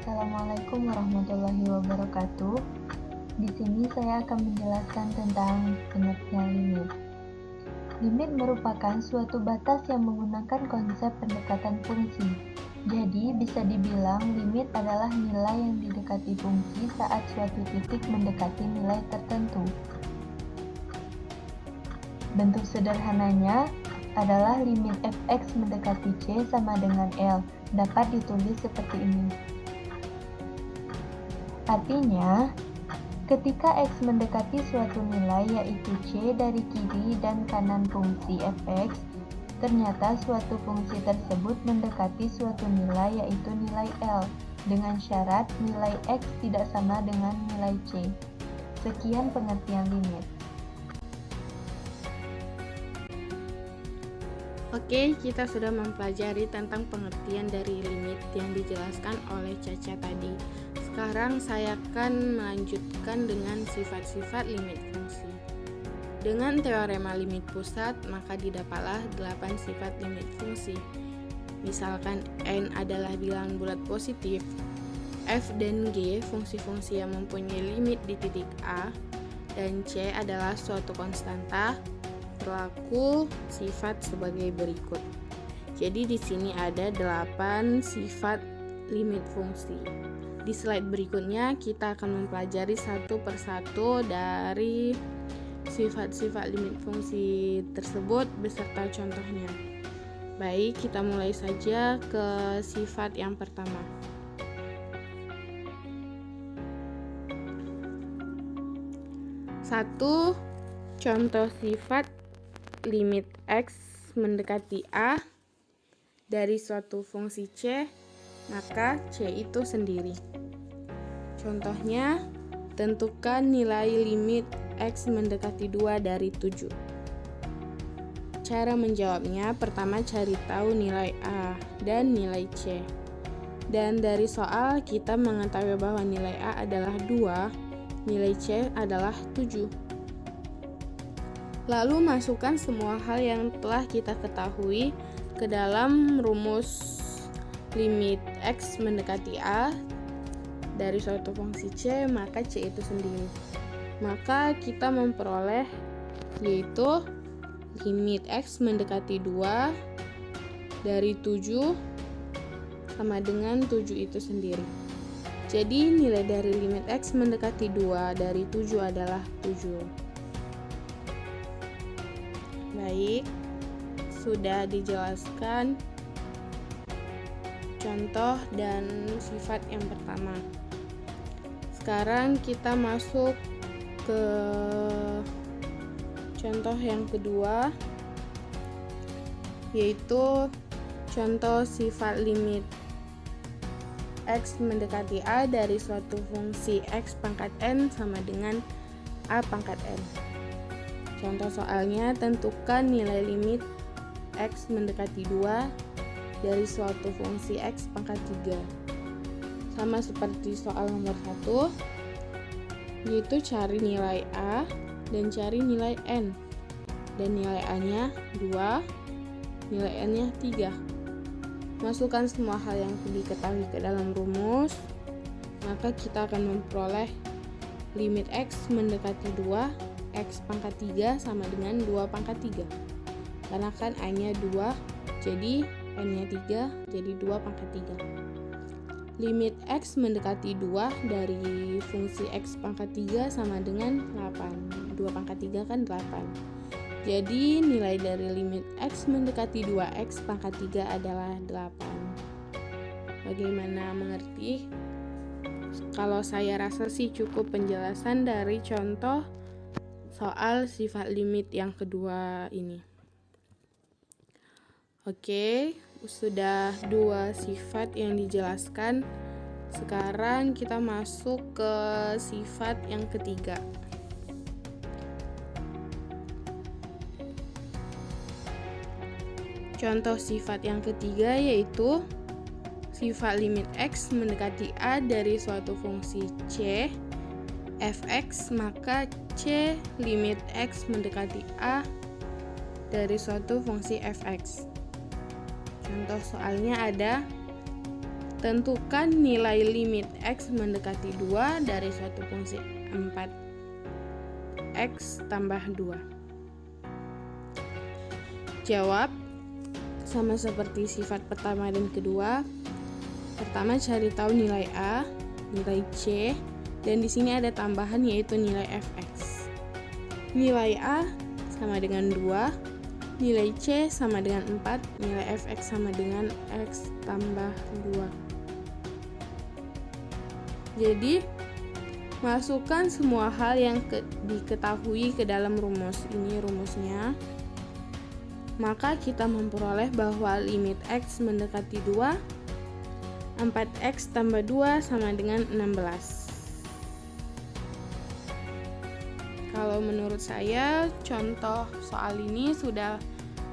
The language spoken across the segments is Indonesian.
Assalamualaikum warahmatullahi wabarakatuh. Di sini saya akan menjelaskan tentang pengertian limit. Limit merupakan suatu batas yang menggunakan konsep pendekatan fungsi. Jadi, bisa dibilang limit adalah nilai yang didekati fungsi saat suatu titik mendekati nilai tertentu. Bentuk sederhananya adalah limit fx mendekati c sama dengan L. Dapat ditulis seperti ini. Artinya, ketika x mendekati suatu nilai yaitu c dari kiri dan kanan fungsi fx, ternyata suatu fungsi tersebut mendekati suatu nilai yaitu nilai L, dengan syarat nilai x tidak sama dengan nilai c. Sekian pengertian limit. Oke, kita sudah mempelajari tentang pengertian dari limit yang dijelaskan oleh Caca tadi. Sekarang saya akan melanjutkan dengan sifat-sifat limit fungsi. Dengan teorema limit pusat, maka didapatlah 8 sifat limit fungsi. Misalkan n adalah bilangan bulat positif, f dan g fungsi-fungsi yang mempunyai limit di titik A, dan c adalah suatu konstanta. Berlaku sifat sebagai berikut. Jadi di sini ada 8 sifat limit fungsi. Di slide berikutnya kita akan mempelajari satu persatu dari sifat-sifat limit fungsi tersebut beserta contohnya. Baik, kita mulai saja ke sifat yang pertama. Satu, contoh sifat limit x mendekati A dari suatu fungsi c, maka c itu sendiri. Contohnya, tentukan nilai limit x mendekati 2 dari 7. Cara menjawabnya, pertama cari tahu nilai A dan nilai C. Dan dari soal kita mengetahui bahwa nilai A adalah 2, nilai C adalah 7. Lalu masukkan semua hal yang telah kita ketahui ke dalam rumus limit x mendekati A dari suatu fungsi c, maka c itu sendiri. Maka kita memperoleh yaitu limit x mendekati 2 dari 7 sama dengan 7 itu sendiri. Jadi nilai dari limit x mendekati 2 dari 7 adalah 7. Baik, sudah dijelaskan contoh dan sifat yang pertama. Sekarang kita masuk ke contoh yang kedua, yaitu contoh sifat limit x mendekati A dari suatu fungsi x pangkat n sama dengan A pangkat n. Contoh soalnya, tentukan nilai limit x mendekati 2 dari suatu fungsi x pangkat 3. Sama seperti soal nomor 1, yaitu cari nilai A dan cari nilai n. Dan nilai A-nya 2, nilai n-nya 3. Masukkan semua hal yang diketahui ke dalam rumus, maka kita akan memperoleh limit x mendekati 2, x pangkat 3 sama dengan 2 pangkat 3. Karena kan A-nya 2, jadi n-nya 3, jadi 2 pangkat 3. Limit x mendekati 2 dari fungsi x pangkat 3 sama dengan 8. 2 pangkat 3 kan 8. Jadi nilai dari limit x mendekati 2x pangkat 3 adalah 8. Bagaimana, mengerti? Kalau saya rasa sih cukup penjelasan dari contoh soal sifat limit yang kedua ini. Oke, sudah 2 sifat yang dijelaskan. Sekarang kita masuk ke sifat yang ketiga. Contoh sifat yang ketiga yaitu sifat limit x mendekati A dari suatu fungsi c fx, maka c limit x mendekati A dari suatu fungsi fx. Contoh soalnya ada Tentukan nilai limit X mendekati 2 dari suatu fungsi 4X tambah 2. Jawab sama seperti sifat pertama dan kedua. Pertama cari tahu nilai A, nilai C, dan di sini ada tambahan yaitu nilai fx. Nilai A sama dengan 2, nilai C sama dengan 4, nilai fx sama dengan X tambah 2. Jadi, masukkan semua hal yang diketahui ke dalam rumus. Ini rumusnya. Maka kita memperoleh bahwa limit X mendekati 2, 4X tambah 2 sama dengan 16. Kalau menurut saya, contoh soal ini sudah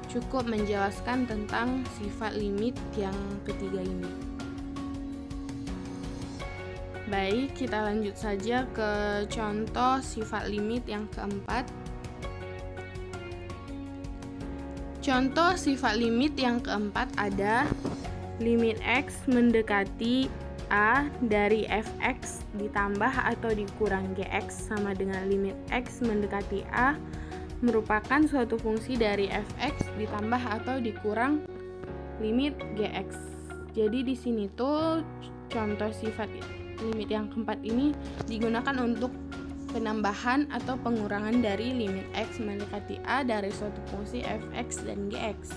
cukup menjelaskan tentang sifat limit yang ketiga ini. Baik, kita lanjut saja ke contoh sifat limit yang keempat. Contoh sifat limit yang keempat ada limit X mendekati A dari fx ditambah atau dikurang gx sama dengan limit X mendekati A merupakan suatu fungsi dari fx ditambah atau dikurang limit gx. Jadi di sini tuh contoh sifat limit yang keempat ini digunakan untuk penambahan atau pengurangan dari limit X mendekati A dari suatu fungsi fx dan gx.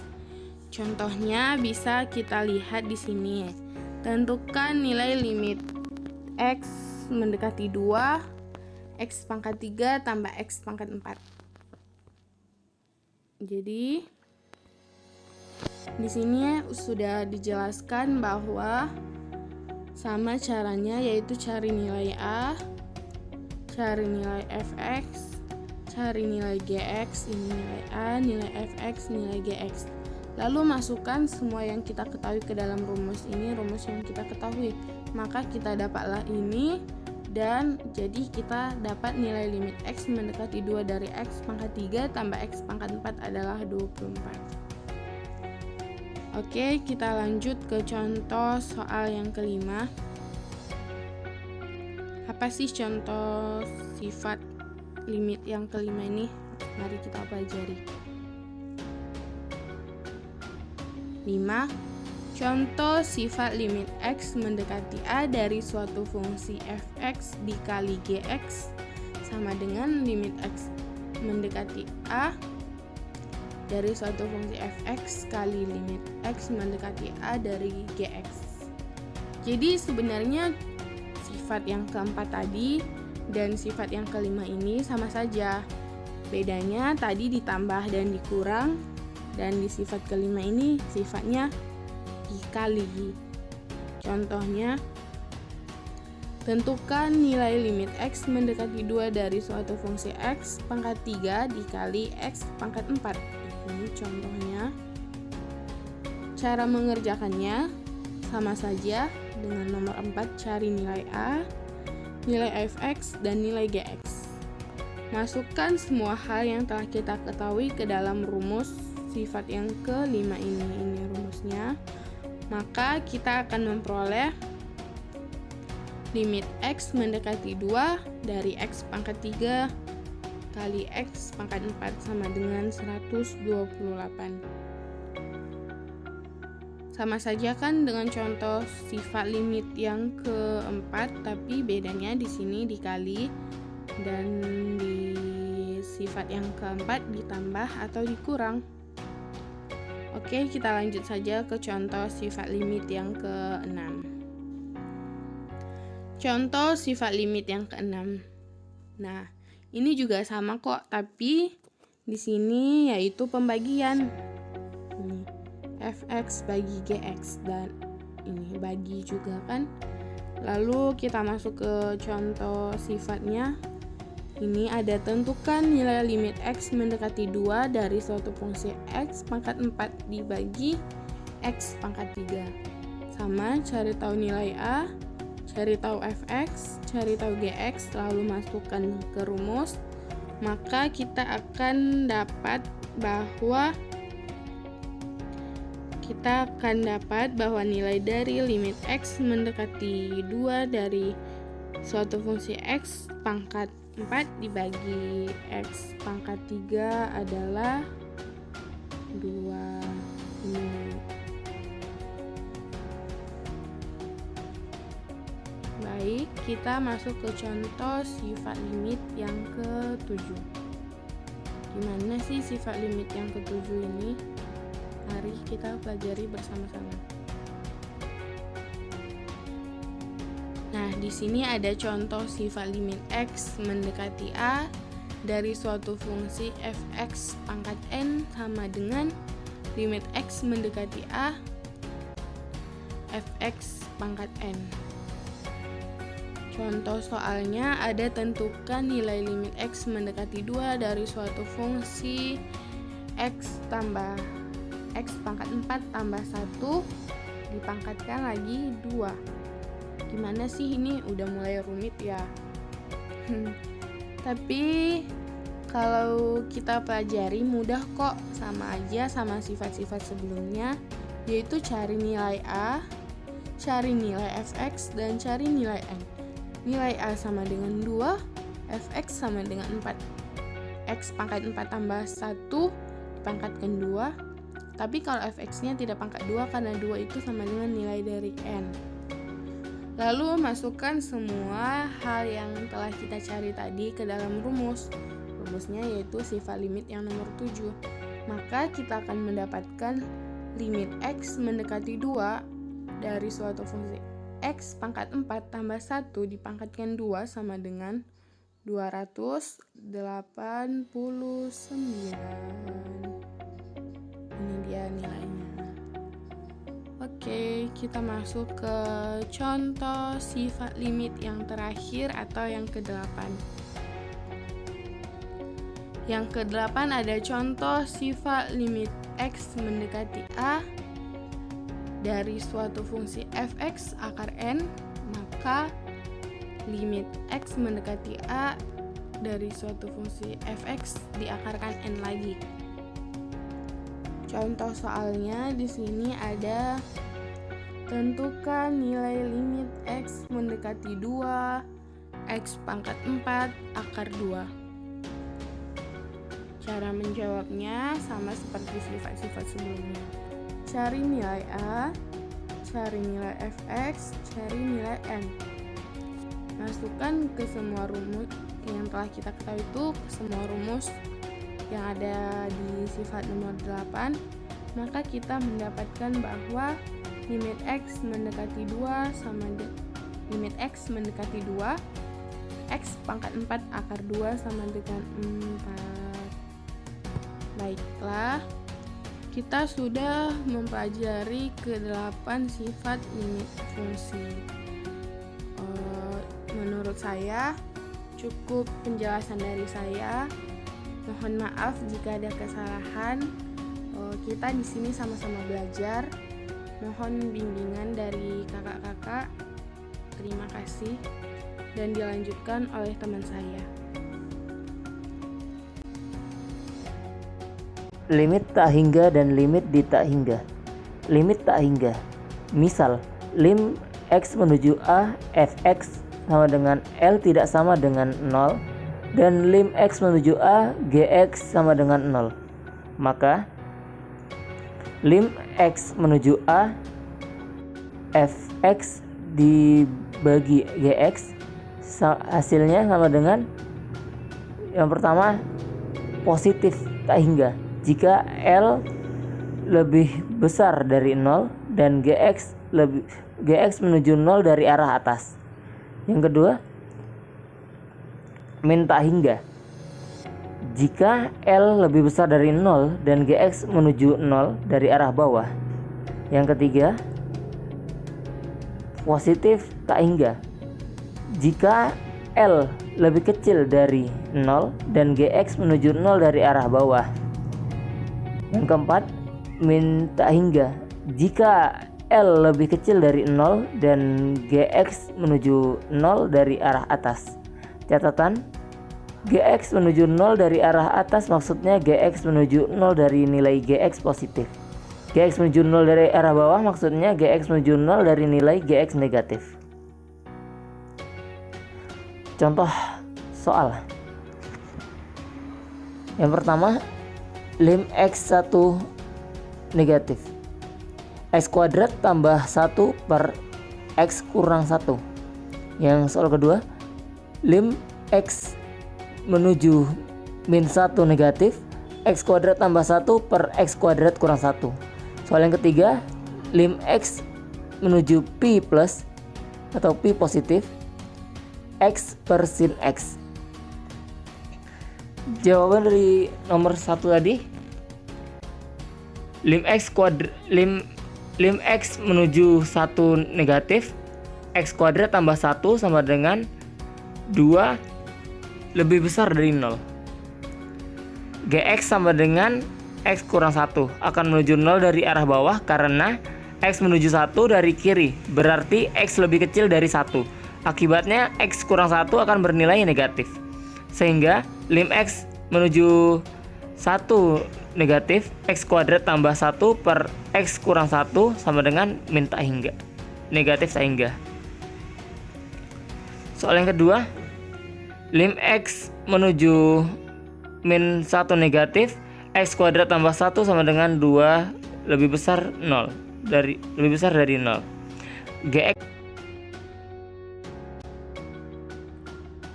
Contohnya bisa kita lihat di sini. Tentukan nilai limit X mendekati 2, X pangkat 3 tambah X pangkat 4. Jadi di sini sudah dijelaskan bahwa sama caranya, yaitu cari nilai A, cari nilai fx, cari nilai gx, ini nilai A, nilai fx, nilai gx. Lalu masukkan semua yang kita ketahui ke dalam rumus ini, rumus yang kita ketahui. Maka kita dapatlah ini, dan jadi kita dapat nilai limit X mendekati 2 dari X pangkat 3 tambah X pangkat 4 adalah 24. Oke, kita lanjut ke contoh soal yang kelima. Apa sih contoh sifat limit yang kelima ini? Mari kita pelajari. 5. Contoh sifat limit X mendekati A dari suatu fungsi fx dikali gx sama dengan limit X mendekati A dari suatu fungsi fx kali limit X mendekati A dari gx. Jadi sebenarnya sifat yang keempat tadi dan sifat yang kelima ini sama saja. Bedanya tadi ditambah dan dikurang, dan di sifat kelima ini sifatnya dikali. Contohnya, tentukan nilai limit X mendekati 2 dari suatu fungsi X pangkat 3 dikali X pangkat 4. Ini contohnya. Cara mengerjakannya sama saja dengan nomor 4, cari nilai A, nilai fx, dan nilai gx. Masukkan semua hal yang telah kita ketahui ke dalam rumus sifat yang kelima ini rumusnya. Maka kita akan memperoleh limit X mendekati 2 dari X pangkat 3 kali X pangkat 4 sama dengan 128. Sama saja kan dengan contoh sifat limit yang keempat, tapi bedanya di sini dikali dan di sifat yang keempat ditambah atau dikurang. Oke, kita lanjut saja ke contoh sifat limit yang ke-6. Contoh sifat limit yang ke-6. Nah, ini juga sama kok, tapi di sini yaitu pembagian. Ini fx bagi gx, dan ini bagi juga kan. Lalu kita masuk ke contoh sifatnya. Ini ada tentukan nilai limit X mendekati 2 dari suatu fungsi X pangkat 4 dibagi X pangkat 3. Sama, cari tahu nilai A, cari tahu fx, cari tahu gx, lalu masukkan ke rumus. Maka kita akan dapat bahwa kita akan dapat bahwa nilai dari limit X mendekati 2 dari suatu fungsi X pangkat 4 dibagi X pangkat 3 adalah 2 ini. Baik, kita masuk ke contoh sifat limit yang ke-7. Gimana sih sifat limit yang ke-7 ini? Mari kita pelajari bersama-sama. Nah, di sini ada contoh sifat limit X mendekati A dari suatu fungsi fx pangkat n sama dengan limit X mendekati A fx pangkat n. Contoh soalnya ada tentukan nilai limit X mendekati 2 dari suatu fungsi X tambah X pangkat 4 tambah 1 dipangkatkan lagi 2. Gimana sih ini? Udah mulai rumit ya. Tapi kalau kita pelajari mudah kok, sama aja sama sifat-sifat sebelumnya, yaitu cari nilai A, cari nilai fx, dan cari nilai n. Nilai A sama dengan 2, fx sama dengan 4. X pangkat 4 tambah 1 dipangkatkan 2. Tapi kalau fx-nya tidak pangkat 2 karena 2 itu sama dengan nilai dari n. Lalu masukkan semua hal yang telah kita cari tadi ke dalam rumus. Rumusnya yaitu sifat limit yang nomor 7. Maka kita akan mendapatkan limit X mendekati 2 dari suatu fungsi X pangkat 4 tambah 1 dipangkatkan 2 sama dengan 289. Ini dia nilainya. Oke, kita masuk ke contoh sifat limit yang terakhir atau yang ke-8. Yang ke-8 ada contoh sifat limit X mendekati A dari suatu fungsi fx akar n, maka limit X mendekati A dari suatu fungsi fx diakarkan n lagi. Contoh soalnya di sini ada tentukan nilai limit X mendekati 2 X pangkat 4 akar 2. Cara menjawabnya sama seperti sifat-sifat sebelumnya. Cari nilai A, cari nilai fx, cari nilai n. Masukkan ke semua rumus yang telah kita ketahui itu, ke semua rumus yang ada di sifat nomor 8, maka kita mendapatkan bahwa limit X mendekati 2 sama limit X mendekati 2 X pangkat 4 akar 2 sama dengan 4. Baiklah, kita sudah mempelajari ke-8 sifat limit fungsi. Menurut saya cukup penjelasan dari saya. Mohon maaf jika ada kesalahan. Kita di sini sama-sama belajar. Mohon bimbingan dari kakak-kakak. Terima kasih. Dan dilanjutkan oleh teman saya. Limit tak hingga dan limit di tak hingga. Limit tak hingga. Misal, lim X menuju A, fx sama dengan L tidak sama dengan 0. Dan lim X menuju A, Gx sama dengan 0. Maka lim X menuju A, Fx dibagi Gx hasilnya sama dengan, yang pertama, positif tak hingga jika L lebih besar dari 0 dan Gx menuju 0 dari arah atas. Yang kedua, min tak hingga jika L lebih besar dari 0 dan Gx menuju 0 dari arah bawah. Yang ketiga, positif tak hingga jika L lebih kecil dari 0 dan Gx menuju 0 dari arah bawah. Yang keempat, min tak hingga jika L lebih kecil dari 0 dan Gx menuju 0 dari arah atas. Catatan, Gx menuju 0 dari arah atas maksudnya Gx menuju 0 dari nilai Gx positif. Gx menuju 0 dari arah bawah maksudnya Gx menuju 0 dari nilai Gx negatif. Contoh soal. Yang pertama, lim x1 negatif. X kuadrat tambah 1 per X kurang 1. Yang soal kedua, lim X menuju min 1 negatif, X kuadrat tambah 1 per X kuadrat kurang 1. Soal yang ketiga, lim X menuju Pi plus atau Pi positif, X per sin X. Jawaban dari nomor 1 tadi, lim X menuju 1 negatif, X kuadrat tambah 1 sama dengan 2 lebih besar dari 0. Gx sama dengan X kurang 1 akan menuju 0 dari arah bawah karena X menuju 1 dari kiri, berarti X lebih kecil dari 1. Akibatnya X kurang 1 akan bernilai negatif. Sehingga lim X menuju 1 negatif, X kuadrat tambah 1 per X kurang 1 sama dengan min tak hingga, negatif tak hingga. Soal yang kedua, lim X menuju min 1 negatif, X kuadrat tambah 1 sama dengan 2 lebih besar 0 dari 0. Gx.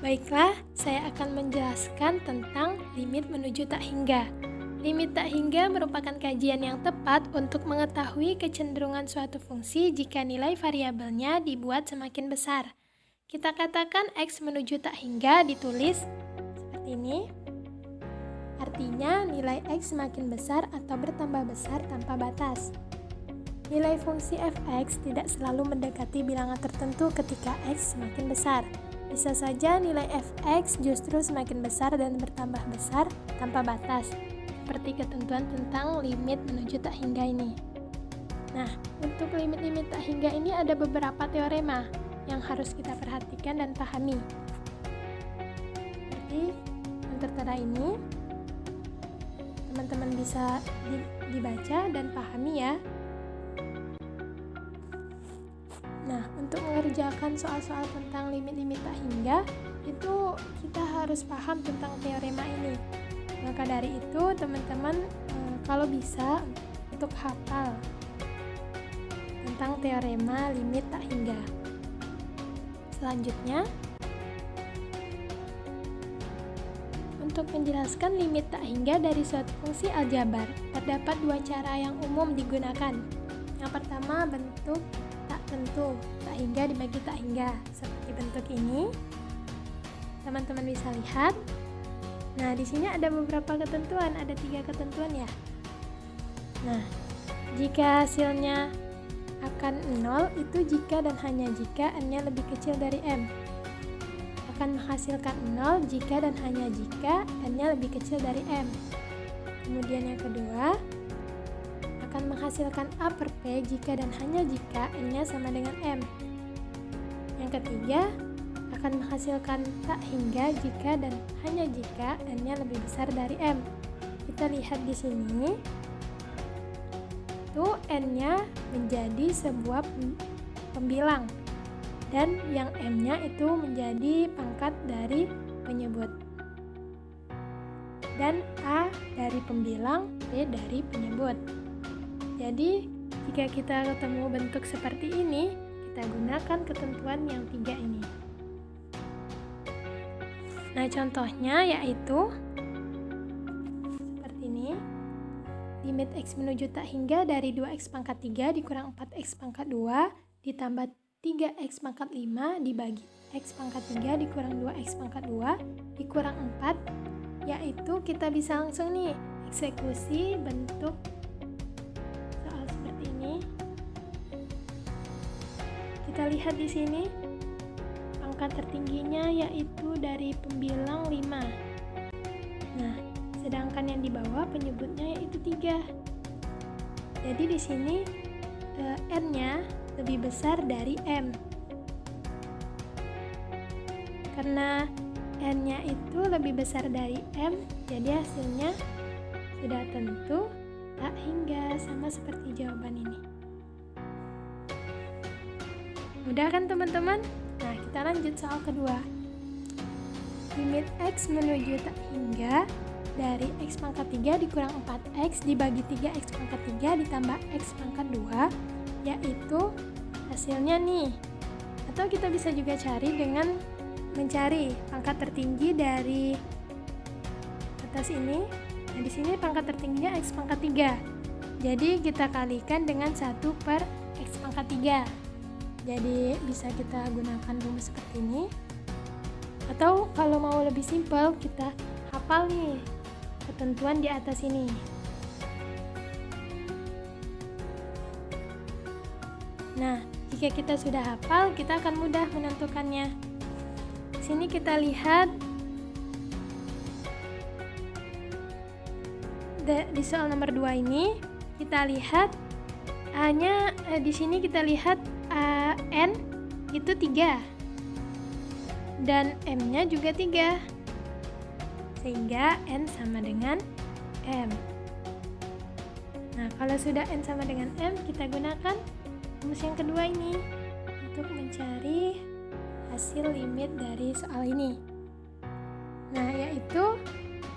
Baiklah, saya akan menjelaskan tentang limit menuju tak hingga. Limit tak hingga merupakan kajian yang tepat untuk mengetahui kecenderungan suatu fungsi jika nilai variabelnya dibuat semakin besar. Kita katakan X menuju tak hingga ditulis seperti ini. Artinya nilai X semakin besar atau bertambah besar tanpa batas. Nilai fungsi f(x) tidak selalu mendekati bilangan tertentu ketika X semakin besar. Bisa saja nilai f(x) justru semakin besar dan bertambah besar tanpa batas, seperti ketentuan tentang limit menuju tak hingga ini. Nah, untuk limit-limit tak hingga ini ada beberapa teorema yang harus kita perhatikan dan pahami. Seperti yang tertera ini, teman-teman bisa dibaca dan pahami ya. Nah, untuk mengerjakan soal-soal tentang limit-limit tak hingga, itu kita harus paham tentang teorema ini. Maka dari itu, teman-teman kalau bisa untuk hafal tentang teorema limit tak hingga. Selanjutnya, untuk menjelaskan limit tak hingga dari suatu fungsi aljabar, terdapat dua cara yang umum digunakan. Yang pertama, bentuk tak tentu, tak hingga dibagi tak hingga, seperti bentuk ini. Teman-teman bisa lihat. Nah, di sini ada beberapa ketentuan, ada 3 ketentuan ya. Nah, jika hasilnya akan 0 itu jika dan hanya jika n-nya lebih kecil dari m. Akan menghasilkan 0 jika dan hanya jika n-nya lebih kecil dari m. Kemudian yang kedua, akan menghasilkan A per P jika dan hanya jika n-nya sama dengan m. Yang ketiga, akan menghasilkan tak hingga jika dan hanya jika n-nya lebih besar dari m. Kita lihat di sini, itu n-nya menjadi sebuah pembilang dan yang m-nya itu menjadi pangkat dari penyebut. Dan A dari pembilang, P dari penyebut. Jadi, jika kita ketemu bentuk seperti ini, kita gunakan ketentuan yang 3 ini. Nah, contohnya yaitu seperti ini. Limit X menuju tak hingga dari 2X pangkat 3 dikurang 4X pangkat 2 ditambah 3X pangkat 5 dibagi X pangkat 3 dikurang 2X pangkat 2 dikurang 4, yaitu kita bisa langsung nih eksekusi bentuk soal seperti ini. Kita lihat di sini pangkat tertingginya yaitu dari pembilang 5. Nah, sedangkan yang di bawah penyebutnya yaitu 3. Jadi di sini n-nya lebih besar dari m. Karena n-nya itu lebih besar dari m, jadi hasilnya sudah tentu tak hingga, sama seperti jawaban ini. Mudah kan teman-teman? Nah, kita lanjut soal kedua. Limit X menuju tak hingga dari X pangkat 3 dikurang 4X dibagi 3X pangkat 3 ditambah X pangkat 2, yaitu hasilnya nih. Atau kita bisa juga cari dengan mencari pangkat tertinggi dari atas ini. Nah, di sini pangkat tertingginya X pangkat 3. Jadi kita kalikan dengan 1 per X pangkat 3. Jadi bisa kita gunakan rumus seperti ini. Atau kalau mau lebih simpel, kita hafal nih ketentuan di atas ini. Nah, jika kita sudah hafal, kita akan mudah menentukannya. Di sini kita lihat di soal nomor 2 ini, kita lihat A-nya di sini kita lihat N itu 3 dan M-nya juga 3, sehingga N sama dengan M. Nah, kalau sudah N sama dengan M, kita gunakan rumus yang kedua ini untuk mencari hasil limit dari soal ini. Nah, yaitu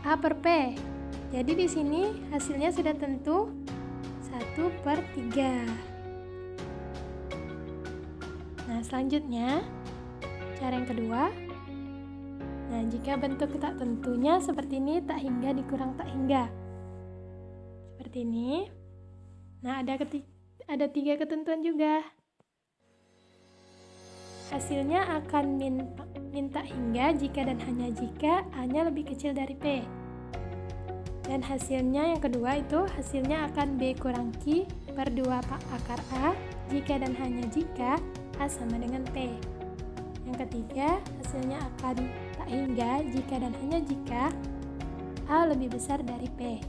A per P. Jadi di sini hasilnya sudah tentu 1 per 3. Nah, selanjutnya cara yang kedua. Nah, jika bentuk tak tentunya seperti ini, tak hingga dikurang tak hingga. Seperti ini. Nah, ada 3 ketentuan juga. Hasilnya akan min tak hingga jika dan hanya jika A-nya lebih kecil dari P. Dan hasilnya yang kedua itu hasilnya akan B kurang Q per 2 akar A jika dan hanya jika A sama dengan P. Yang ketiga, hasilnya akan tak hingga jika dan hanya jika A lebih besar dari P.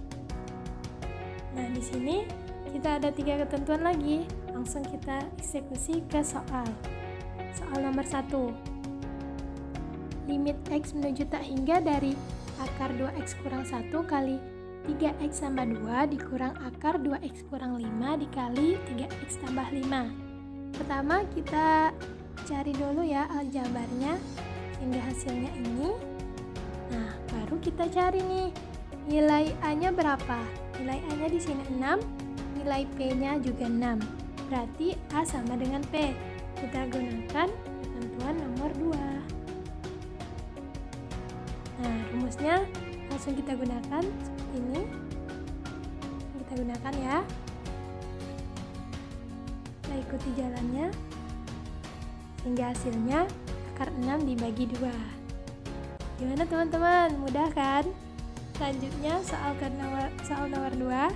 Nah, di sini kita ada 3 ketentuan lagi. Langsung kita eksekusi ke soal. Soal nomor 1. Limit X menuju tak hingga dari akar 2X kurang 1 kali 3X tambah 2 dikurang akar 2X kurang 5 dikali 3X tambah 5. Pertama kita cari dulu ya aljabarnya sehingga hasilnya ini. Nah, baru kita cari nih nilai A-nya berapa. Nilai A-nya di sini 6, nilai P-nya juga 6. Berarti A sama dengan P. Kita gunakan ketentuan nomor 2. Nah, rumusnya langsung kita gunakan seperti ini. Kita gunakan ya. Kita ikuti jalannya sehingga hasilnya akar 6 dibagi 2. Gimana teman-teman? Mudah kan? Selanjutnya soal nomor 2.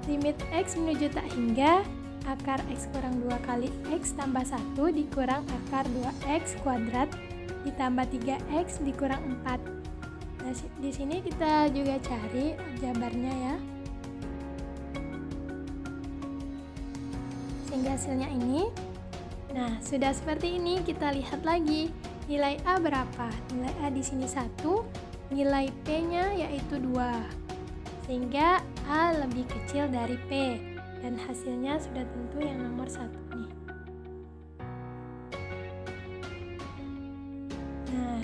Limit X menuju tak hingga akar X kurang 2 kali X tambah 1 dikurang akar 2X kuadrat ditambah 3X dikurang 4. Nah, di sini kita juga cari aljabarnya ya. Sehingga hasilnya ini. Nah, sudah seperti ini, kita lihat lagi nilai A berapa. Nilai A di sini 1, nilai P-nya yaitu 2. Sehingga A lebih kecil dari P dan hasilnya sudah tentu yang nomor 1 nih. Nah,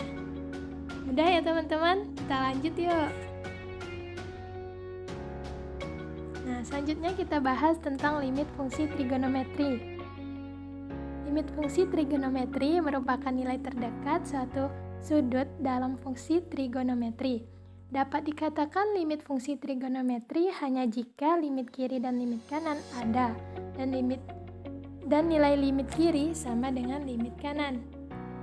mudah ya teman-teman, kita lanjut yuk. Nah, selanjutnya kita bahas tentang limit fungsi trigonometri. Limit fungsi trigonometri merupakan nilai terdekat suatu sudut dalam fungsi trigonometri. Dapat dikatakan limit fungsi trigonometri hanya jika limit kiri dan limit kanan ada dan nilai limit kiri sama dengan limit kanan.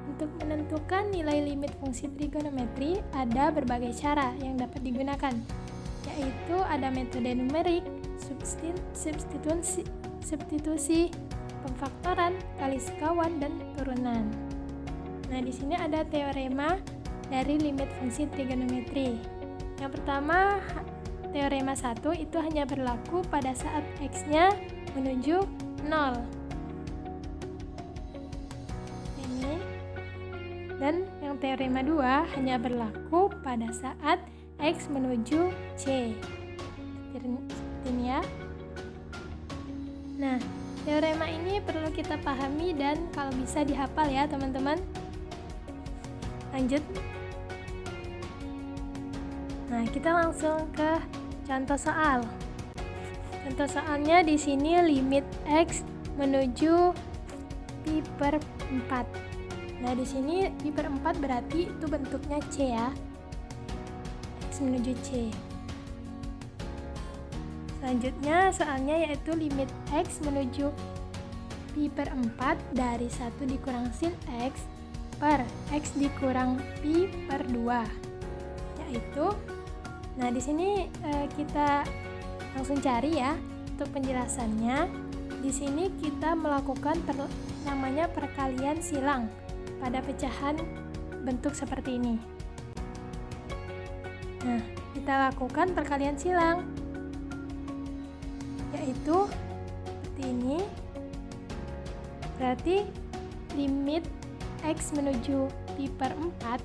Untuk menentukan nilai limit fungsi trigonometri ada berbagai cara yang dapat digunakan, yaitu ada metode numerik, substitusi, pemfaktoran, kali sekawan, dan turunan. Nah, di sini ada teorema dari limit fungsi trigonometri. Yang pertama, teorema 1 itu hanya berlaku pada saat X-nya menuju 0. Ini. Dan yang teorema 2 hanya berlaku pada saat X menuju C. Seperti ini ya. Nah, teorema ini perlu kita pahami dan kalau bisa dihafal ya teman-teman. Lanjut. Nah, kita langsung ke contoh soal. Contoh soalnya di sini limit X menuju pi per 4. Nah, di sini pi per 4 berarti itu bentuknya C ya. X menuju C. Selanjutnya soalnya yaitu limit X menuju pi per 4 dari 1 dikurang sin X per X dikurang pi per 2. Yaitu, nah di sini kita langsung cari ya untuk penjelasannya. Di sini kita melakukan namanya perkalian silang pada pecahan bentuk seperti ini. Nah, kita lakukan perkalian silang, yaitu seperti ini. Berarti limit X menuju pi per 4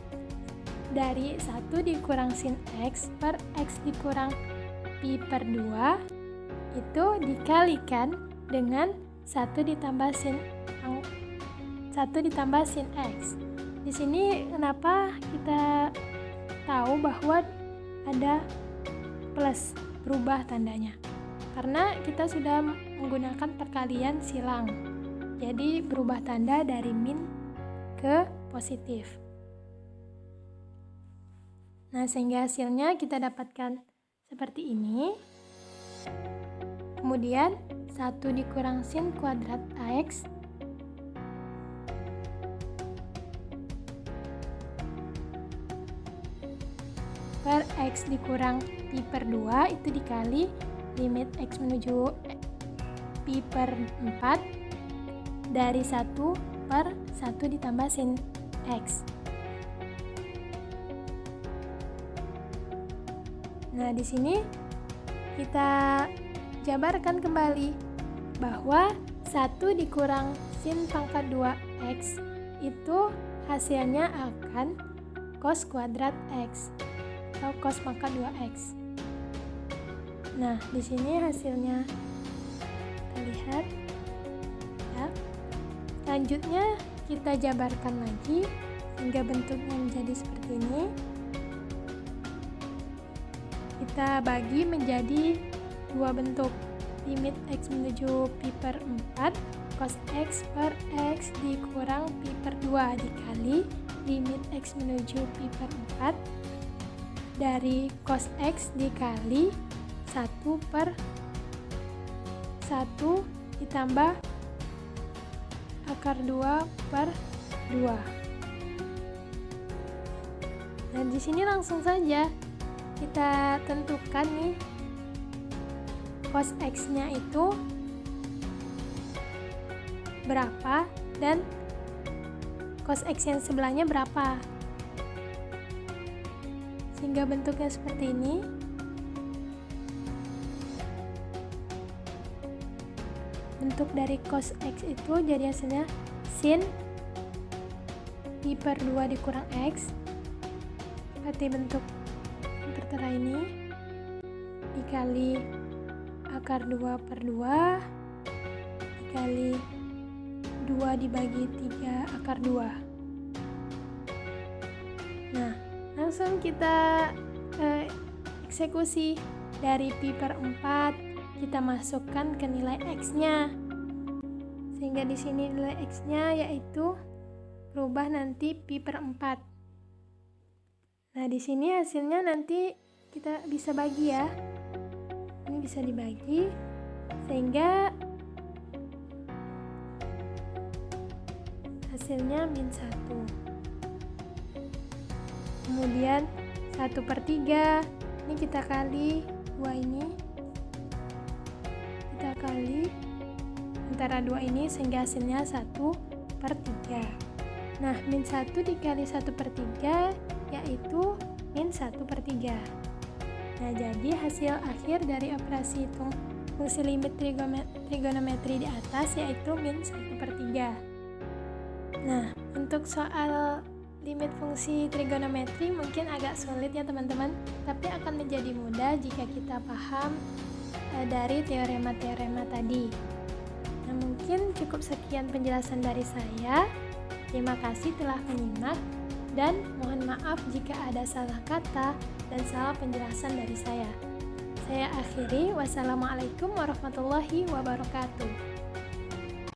dari 1 dikurang sin X per X dikurang pi per 2 itu dikalikan dengan 1 ditambah sin X. Di sini kenapa kita tahu bahwa ada plus, berubah tandanya? Karena kita sudah menggunakan perkalian silang. Jadi berubah tanda dari min ke positif. Nah, sehingga hasilnya kita dapatkan seperti ini. Kemudian 1 dikurang sin kuadrat X per X dikurang pi per 2 itu dikali limit X menuju pi per 4 dari 1 per 1 ditambah sin X. Nah, di sini kita jabarkan kembali bahwa 1 dikurang sin pangkat 2X itu hasilnya akan cos kuadrat X atau cos pangkat 2X. Nah, di sini hasilnya kita lihat ya. Selanjutnya kita jabarkan lagi hingga bentuknya menjadi seperti ini. Kita bagi menjadi dua bentuk. Limit X menuju pi per 4 cos X per X dikurang pi per 2 dikali limit X menuju pi per 4 dari cos X dikali 1 per 1 ditambah akar 2 per 2. Nah, di sini langsung saja kita tentukan nih cos X-nya itu berapa dan cos X yang sebelahnya berapa, sehingga bentuknya seperti ini. Bentuk dari cos X itu jadi hasilnya sin pi per 2 dikurang X seperti bentuk yang tertera ini dikali akar 2 per 2 dikali 2 dibagi 3 akar 2. Nah, langsung kita eksekusi dari pi per 4 kita masukkan ke nilai X-nya, sehingga di sini nilai X-nya yaitu berubah nanti pi per 4. Nah, di sini hasilnya nanti kita bisa bagi ya. Ini bisa dibagi sehingga hasilnya min 1. Kemudian 1/3 ini kita kali 2 ini, kita kali antara 2 ini sehingga hasilnya 1/3. Nah, min 1 dikali 1/3 yaitu min 1/3. Nah, jadi hasil akhir dari operasi hitung fungsi limit trigonometri di atas yaitu min 1/3. Nah, untuk soal limit fungsi trigonometri mungkin agak sulit ya teman-teman, tapi akan menjadi mudah jika kita paham dari teorema-teorema tadi. Nah, mungkin cukup sekian penjelasan dari saya. Terima kasih telah menyimak dan mohon maaf jika ada salah kata dan salah penjelasan dari saya. Saya akhiri, wassalamualaikum warahmatullahi wabarakatuh.